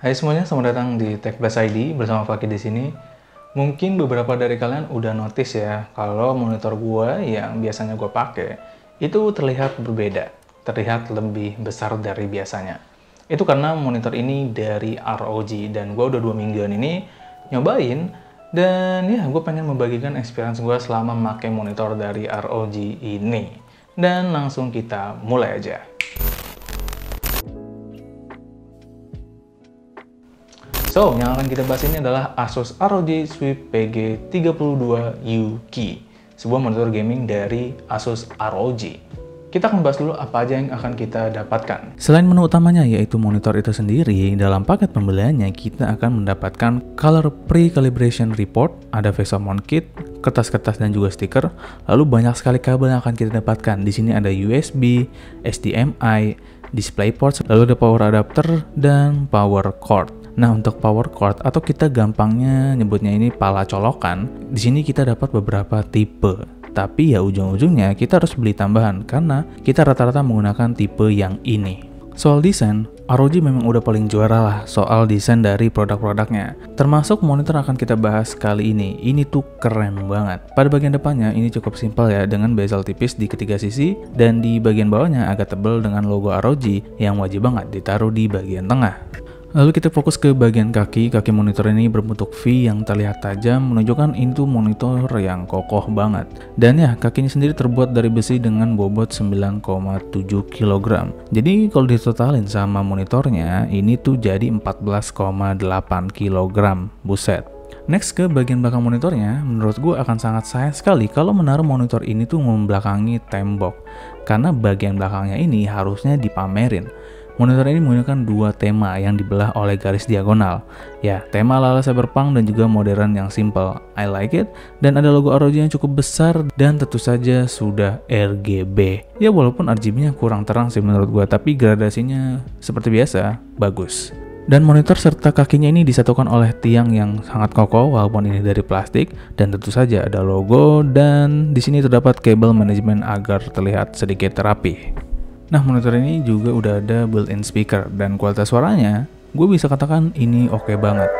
Hai semuanya, selamat datang di TechPlus ID bersama Fakih di sini. Mungkin beberapa dari kalian udah notice ya, kalau monitor gua yang biasanya gua pakai itu terlihat berbeda, terlihat lebih besar dari biasanya. Itu karena monitor ini dari ROG dan gua udah 2 mingguan ini nyobain dan ya gua pengen membagikan experience gua selama memakai monitor dari ROG ini. Dan langsung kita mulai aja. So, yang akan kita bahas ini adalah Asus ROG Swift PG32U Key, sebuah monitor gaming dari Asus ROG. Kita akan bahas dulu apa aja yang akan kita dapatkan. Selain menu utamanya yaitu monitor itu sendiri, dalam paket pembeliannya kita akan mendapatkan color pre-calibration report, ada face mount kit, kertas-kertas dan juga stiker, lalu banyak sekali kabel yang akan kita dapatkan. Di sini ada USB, HDMI, DisplayPort, lalu ada power adapter dan power cord. Nah, untuk power cord atau kita gampangnya nyebutnya ini pala colokan, di sini kita dapat beberapa tipe. Tapi ya ujung-ujungnya kita harus beli tambahan karena kita rata-rata menggunakan tipe yang ini. Soal desain, ROG memang udah paling juara lah soal desain dari produk-produknya. Termasuk monitor akan kita bahas kali ini. Ini tuh keren banget. Pada bagian depannya ini cukup simpel ya, dengan bezel tipis di ketiga sisi dan di bagian bawahnya agak tebal dengan logo ROG yang wajib banget ditaruh di bagian tengah. Lalu kita fokus ke bagian kaki monitor ini berbentuk V yang terlihat tajam, menunjukkan itu monitor yang kokoh banget. Dan ya, kakinya sendiri terbuat dari besi dengan bobot 9,7 kg. Jadi kalau ditotalin sama monitornya, ini tuh jadi 14,8 kg. Buset. Next ke bagian belakang monitornya, menurut gue akan sangat sayang sekali kalau menaruh monitor ini tuh membelakangi tembok. Karena bagian belakangnya ini harusnya dipamerin. Monitor ini menggunakan dua tema yang dibelah oleh garis diagonal. Ya, tema ala cyberpunk dan juga modern yang simple. I like it. Dan ada logo ROG yang cukup besar dan tentu saja sudah RGB. Ya, walaupun RGB-nya kurang terang sih menurut gua, tapi gradasinya seperti biasa, bagus. Dan monitor serta kakinya ini disatukan oleh tiang yang sangat kokoh walaupun ini dari plastik, dan tentu saja ada logo dan di sini terdapat kabel manajemen agar terlihat sedikit rapi. Nah, monitor ini juga udah ada built-in speaker dan kualitas suaranya gue bisa katakan ini oke banget.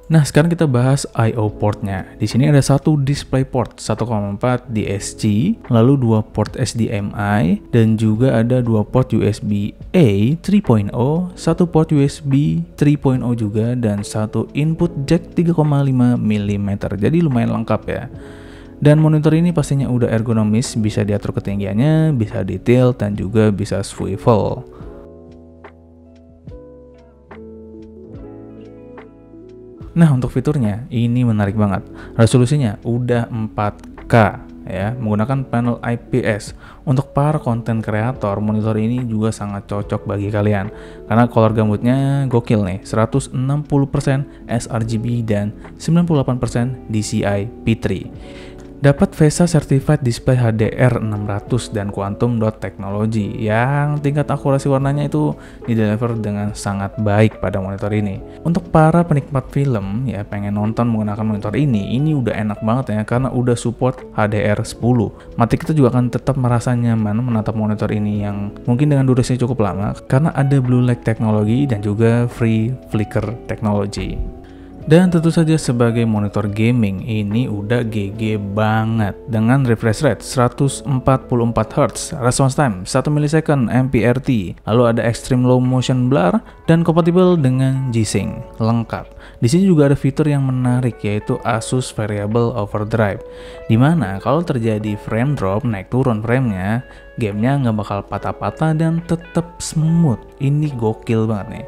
Nah, sekarang kita bahas I/O portnya. Di sini ada satu DisplayPort 1,4 DSG, lalu dua port HDMI, dan juga ada dua port USB-A 3.0, satu port USB 3.0 juga, dan satu input jack 3,5 mm. Jadi lumayan lengkap ya. Dan monitor ini pastinya udah ergonomis, bisa diatur ketinggiannya, bisa detail, dan juga bisa swivel. Nah, untuk fiturnya ini menarik banget. Resolusinya udah 4K ya, menggunakan panel IPS. Untuk para konten kreator, monitor ini juga sangat cocok bagi kalian karena color gambutnya gokil nih, 160% sRGB dan 98% DCI P3. Dapat VESA Certified Display HDR 600 dan Quantum Dot Technology yang tingkat akurasi warnanya itu dideliver dengan sangat baik pada monitor ini. Untuk para penikmat film ya, pengen nonton menggunakan monitor ini udah enak banget ya karena udah support HDR10. Mata kita juga akan tetap merasa nyaman menatap monitor ini yang mungkin dengan durasinya cukup lama karena ada blue light teknologi dan juga free flicker technology. Dan tentu saja sebagai monitor gaming ini udah GG banget dengan refresh rate 144 Hz, response time 1 millisecond MPRT, lalu ada extreme low motion blur dan kompatibel dengan G-Sync, lengkap. Di sini juga ada fitur yang menarik yaitu Asus Variable Overdrive, dimana kalau terjadi frame drop, naik turun framenya, gamenya nggak bakal patah-patah dan tetap smooth. Ini gokil banget nih.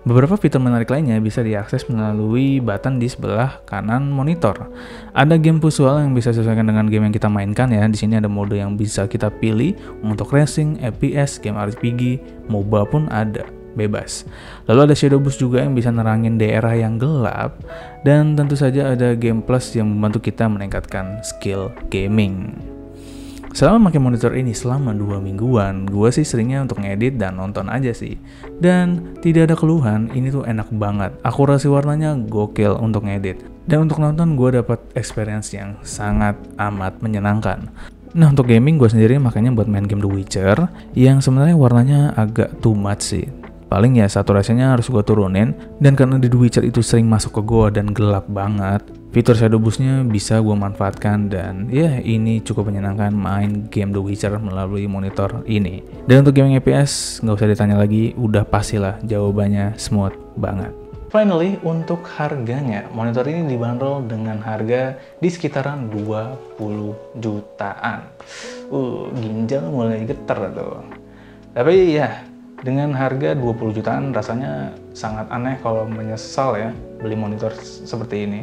Beberapa fitur menarik lainnya bisa diakses melalui button di sebelah kanan monitor. Ada game visual yang bisa disesuaikan dengan game yang kita mainkan ya. Di sini ada mode yang bisa kita pilih untuk racing, FPS, game RPG, MOBA pun ada. bebas. Lalu ada Shadow Boost juga yang bisa nerangin daerah yang gelap, dan tentu saja ada Game Plus yang membantu kita meningkatkan skill gaming. Selama pakai monitor ini selama 2 mingguan, gue sih seringnya untuk ngedit dan nonton aja sih. Dan tidak ada keluhan, ini tuh enak banget. Akurasi warnanya gokil untuk ngedit. Dan untuk nonton gue dapat experience yang sangat amat menyenangkan. Nah untuk gaming gue sendiri makanya buat main game The Witcher, yang sebenarnya warnanya agak too much sih. Paling ya saturasinya harus gue turunin, dan karena di The Witcher itu sering masuk ke goa dan gelap banget, fitur Shadow Boost-nya bisa gue manfaatkan, dan ya ini cukup menyenangkan main game The Witcher melalui monitor ini. Dan untuk gaming FPS nggak usah ditanya lagi, udah pastilah jawabannya smooth banget. Finally, untuk harganya, monitor ini dibanderol dengan harga di sekitaran 20 jutaan. Ginjal mulai getar tuh. Tapi ya, dengan harga 20 jutaan rasanya sangat aneh kalau menyesal ya beli monitor seperti ini.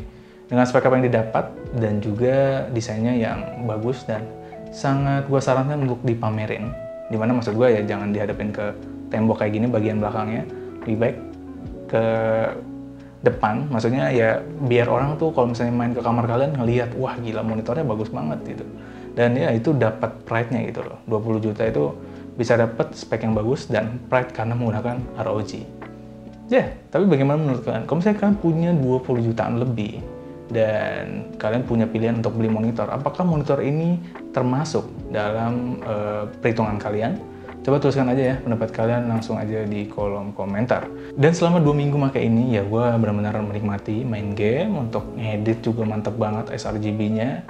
Dengan spek apa yang didapat dan juga desainnya yang bagus dan sangat gue sarankan untuk dipamerin. Dimana maksud gue ya jangan dihadapin ke tembok kayak gini bagian belakangnya. Lebih baik ke depan, maksudnya ya biar orang tuh kalau misalnya main ke kamar kalian ngelihat, wah gila monitornya bagus banget gitu. Dan ya itu dapat pride-nya gitu loh. 20 juta itu bisa dapat spek yang bagus dan pride karena menggunakan ROG. Ya, tapi bagaimana menurut kalian? Kalau misalnya kalian punya 20 jutaan lebih dan kalian punya pilihan untuk beli monitor, apakah monitor ini termasuk dalam perhitungan kalian? Coba tuliskan aja ya pendapat kalian langsung aja di kolom komentar. Dan selama 2 minggu pakai ini ya gue benar-benar menikmati main game, untuk ngedit juga mantep banget sRGB-nya.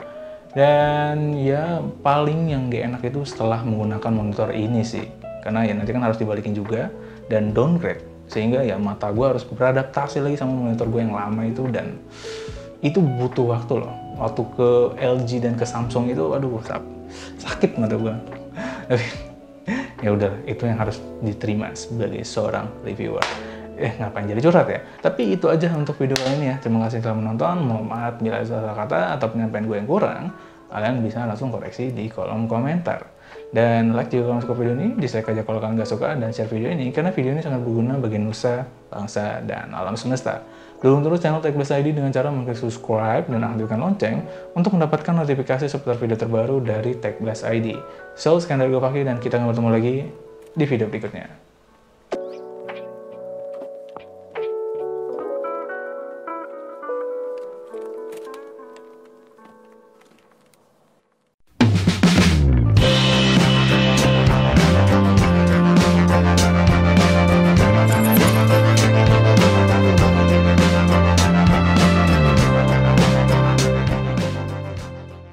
Dan ya paling yang gak enak itu setelah menggunakan monitor ini sih, karena ya nanti kan harus dibalikin juga dan downgrade, sehingga ya mata gue harus beradaptasi lagi sama monitor gue yang lama itu, dan itu butuh waktu loh. Waktu ke LG dan ke Samsung itu aduh sakit mata gue. Ya udah, itu yang harus diterima sebagai seorang reviewer. Ngapain jadi curhat ya? Tapi itu aja untuk video kali ini ya. Terima kasih telah menonton. Mohon maaf bila ada salah kata atau penyampaian gue yang kurang. Kalian bisa langsung koreksi di kolom komentar. Dan like jika kalian suka video ini, dislike aja kalau kalian gak suka, dan share video ini karena video ini sangat berguna bagi nusa, bangsa, dan alam semesta. Dukung terus channel Tech Blast ID dengan cara mengklik subscribe dan aktifkan lonceng untuk mendapatkan notifikasi seputar video terbaru dari Tech Blast ID. So, sekian dari gue Fakih, dan kita akan bertemu lagi di video berikutnya.